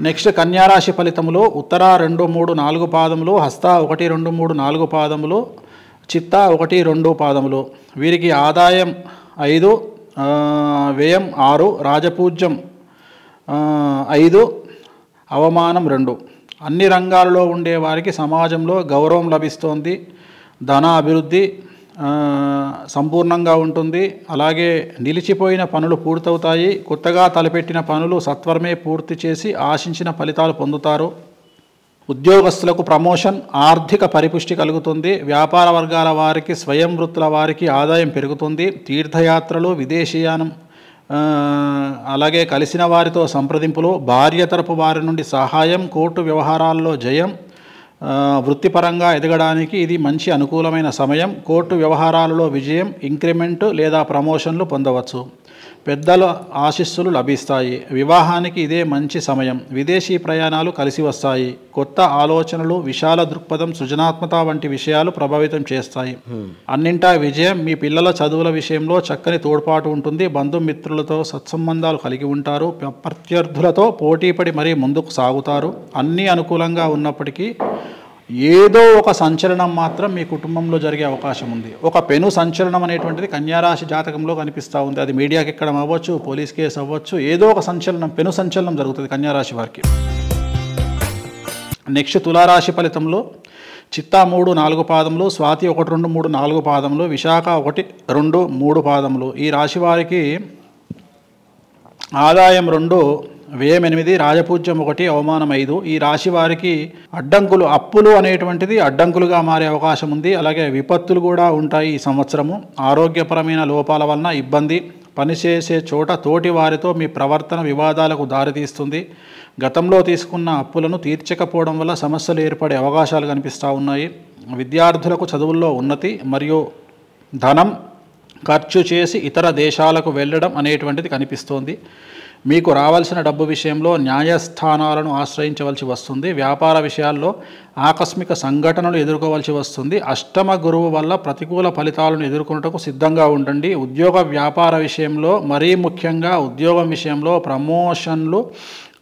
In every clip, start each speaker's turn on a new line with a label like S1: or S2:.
S1: Next కన్యారాశి ఫలితములు ఉత్తర 2, 3, 4 పాదములు, హస్త 1, 2, 3, 4 పాదములు, చిత్త 1, 2 పాదములు. వీరికి ఆదాయం 5, వ్యయం 6, రాజపూజ్యం 5, అవమానం 2. అన్ని రంగాలలో ఉండే వారికి సమాజంలో గౌరవం లభిస్తోంది. ధన అభివృద్ధి సంపూర్ణంగా ఉంటుంది. అలాగే నిలిచిపోయిన పనులు పూర్తవుతాయి. కొత్తగా తలపెట్టిన పనులు సత్వరమే పూర్తి చేసి ఆశించిన ఫలితాలు పొందుతారు. ఉద్యోగస్తులకు ప్రమోషన్, ఆర్థిక పరిపుష్టి కలుగుతుంది. వ్యాపార వర్గాల వారికి, స్వయం వృత్తుల వారికి ఆదాయం పెరుగుతుంది. తీర్థయాత్రలు, విదేశీయానం, అలాగే కలిసిన వారితో సంప్రదింపులు, భార్య తరపు వారి నుండి సహాయం, కోర్టు వ్యవహారాల్లో జయం, వృత్తిపరంగా ఎదగడానికి ఇది మంచి అనుకూలమైన సమయం. కోర్టు వ్యవహారాలలో విజయం, ఇంక్రిమెంట్ లేదా ప్రమోషన్లు పొందవచ్చు. పెద్దల ఆశీస్సులు లభిస్తాయి. వివాహానికి ఇదే మంచి సమయం. విదేశీ ప్రయాణాలు కలిసి వస్తాయి. కొత్త ఆలోచనలు, విశాల దృక్పథం, సృజనాత్మక వంటి విషయాలు ప్రభావితం చేస్తాయి. అన్నింటా విజయం. మీ పిల్లల చదువుల విషయంలో చక్కని తోడ్పాటు ఉంటుంది. బంధుమిత్రులతో సత్సంబంధాలు కలిగి ఉంటారు. ప్రత్యర్థులతో పోటీపడి మరీ ముందుకు సాగుతారు. అన్నీ అనుకూలంగా ఉన్నప్పటికీ ఏదో ఒక సంచలనం మాత్రం మీ కుటుంబంలో జరిగే అవకాశం ఉంది. ఒక పెను సంచలనం అనేటువంటిది కన్యారాశి జాతకంలో కనిపిస్తూ ఉంది. అది మీడియాకి ఎక్కడం అవ్వచ్చు, పోలీస్ కేసు అవ్వచ్చు, ఏదో ఒక సంచలనం, పెను సంచలనం జరుగుతుంది కన్యారాశి వారికి. నెక్స్ట్ తులారాశి ఫలితంలో చిత్త 3, 4 పాదములు, స్వాతి 1, 2, 3, 4 పాదములు, విశాఖ 1, 2, 3 పాదములు. ఈ రాశి వారికి ఆదాయం 2, వ్యయం 8, రాజపూజ్యం 1, అవమానం 5. ఈ రాశి వారికి అడ్డంకులు, అప్పులు అనేటువంటిది అడ్డంకులుగా మారే అవకాశం ఉంది. అలాగే విపత్తులు కూడా ఉంటాయి ఈ సంవత్సరము. ఆరోగ్యపరమైన లోపాల వలన ఇబ్బంది. పనిచేసే చోట తోటి వారితో మీ ప్రవర్తన వివాదాలకు దారితీస్తుంది. గతంలో తీసుకున్న అప్పులను తీర్చకపోవడం వల్ల సమస్యలు ఏర్పడే అవకాశాలు కనిపిస్తూ ఉన్నాయి. విద్యార్థులకు చదువుల్లో ఉన్నతి మరియు ధనం ఖర్చు చేసి ఇతర దేశాలకు వెళ్ళడం అనేటువంటిది కనిపిస్తోంది. మీకు రావాల్సిన డబ్బు విషయంలో న్యాయస్థానాలను ఆశ్రయించవలసి వస్తుంది. వ్యాపార విషయాల్లో ఆకస్మిక సంఘటనలు ఎదుర్కోవాల్సి వస్తుంది. అష్టమ గురువు వల్ల ప్రతికూల ఫలితాలను ఎదుర్కొనుటకు సిద్ధంగా ఉండండి. ఉద్యోగ వ్యాపార విషయంలో, మరీ ముఖ్యంగా ఉద్యోగం విషయంలో ప్రమోషన్లు,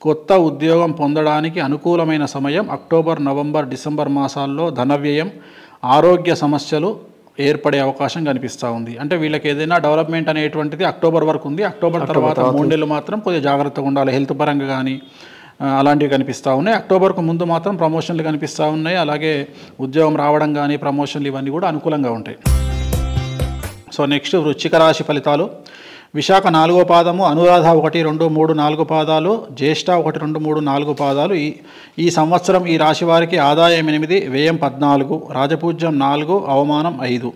S1: కొత్త ఉద్యోగం పొందడానికి అనుకూలమైన సమయం. అక్టోబర్, నవంబర్, డిసెంబర్ మాసాల్లో ధన వ్యయం, ఆరోగ్య సమస్యలు ఏర్పడే అవకాశం కనిపిస్తూ ఉంది. అంటే వీళ్ళకి ఏదైనా డెవలప్మెంట్ అనేటువంటిది అక్టోబర్ వరకు ఉంది. అక్టోబర్ తర్వాత 3 నెలలు మాత్రం కొద్దిగా జాగ్రత్తగా ఉండాలి. హెల్త్ పరంగా కానీ అలాంటివి కనిపిస్తూ ఉన్నాయి. అక్టోబర్కు ముందు మాత్రం ప్రమోషన్లు కనిపిస్తూ ఉన్నాయి. అలాగే ఉద్యోగం రావడం కానీ, ప్రమోషన్లు ఇవన్నీ కూడా అనుకూలంగా ఉంటాయి. సో నెక్స్ట్ వృశ్చిక రాశి ఫలితాలు. విశాఖ 4వ పాదము, అనురాధ 1, 2, 3, 4 పాదాలు, జ్యేష్ఠ 1, 2, 3, 4 పాదాలు. ఈ సంవత్సరం ఈ రాశి వారికి ఆదాయం 8, వ్యయం 14, రాజపూజ్యం 4, అవమానం 5.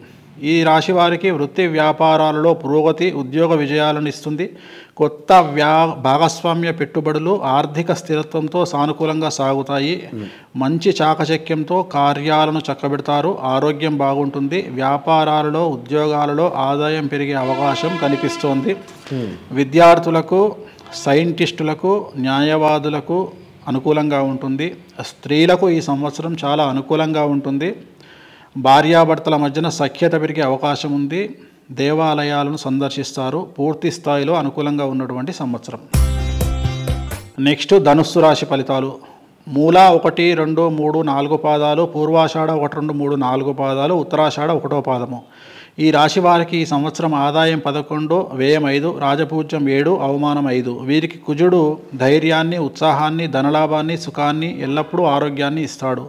S1: ఈ రాశి వారికి వృత్తి వ్యాపారాలలో పురోగతి, ఉద్యోగ విజయాలను ఇస్తుంది. కొత్త భాగస్వామ్య పెట్టుబడులు ఆర్థిక స్థిరత్వంతో సానుకూలంగా సాగుతాయి. మంచి చాకచక్యంతో కార్యాలను చక్కబెడతారు. ఆరోగ్యం బాగుంటుంది. వ్యాపారాలలో, ఉద్యోగాలలో ఆదాయం పెరిగే అవకాశం కనిపిస్తోంది. విద్యార్థులకు, సైంటిస్టులకు, న్యాయవాదులకు అనుకూలంగా ఉంటుంది. స్త్రీలకు ఈ సంవత్సరం చాలా అనుకూలంగా ఉంటుంది. భార్యాభర్తల మధ్యన సఖ్యత పెరిగే అవకాశం ఉంది. దేవాలయాలను సందర్శిస్తారు. పూర్తి స్థాయిలో అనుకూలంగా ఉన్నటువంటి సంవత్సరం. నెక్స్ట్ ధనుస్సు రాశి ఫలితాలు. మూల 1, 2, 3, 4 పాదాలు, పూర్వాషాఢ 1, 2, 3, 4 పాదాలు, ఉత్తరాషాఢ 1వ పాదము. ఈ రాశి వారికి ఈ సంవత్సరం ఆదాయం 11, వ్యయం 5, రాజపూజ్యం 7, అవమానం 5. వీరికి కుజుడు ధైర్యాన్ని, ఉత్సాహాన్ని, ధనలాభాన్ని, సుఖాన్ని, ఎల్లప్పుడూ ఆరోగ్యాన్ని ఇస్తాడు.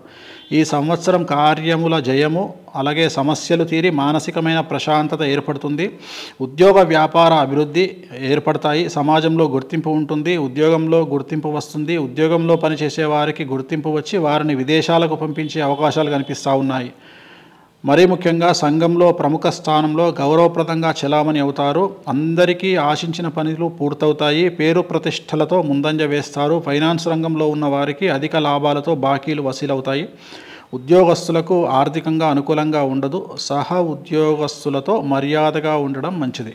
S1: ఈ సంవత్సరం కార్యముల జయము, అలాగే సమస్యలు తీరి మానసికమైన ప్రశాంతత ఏర్పడుతుంది. ఉద్యోగ వ్యాపార అభివృద్ధి ఏర్పడతాయి. సమాజంలో గుర్తింపు ఉంటుంది. ఉద్యోగంలో గుర్తింపు వస్తుంది. ఉద్యోగంలో పనిచేసే వారికి గుర్తింపు వచ్చి వారిని విదేశాలకు పంపించే అవకాశాలు కనిపిస్తూ ఉన్నాయి. మరీ ముఖ్యంగా సంఘంలో ప్రముఖ స్థానంలో గౌరవప్రదంగా చెలామణి అవుతారు. అందరికీ ఆశించిన పనులు పూర్తవుతాయి. పేరు ప్రతిష్టలతో ముందంజ వేస్తారు. ఫైనాన్స్ రంగంలో ఉన్న వారికి అధిక లాభాలతో బాకీలు వసూలవుతాయి. ఉద్యోగస్తులకు ఆర్థికంగా అనుకూలంగా ఉండదు. సహ ఉద్యోగస్తులతో మర్యాదగా ఉండడం మంచిది.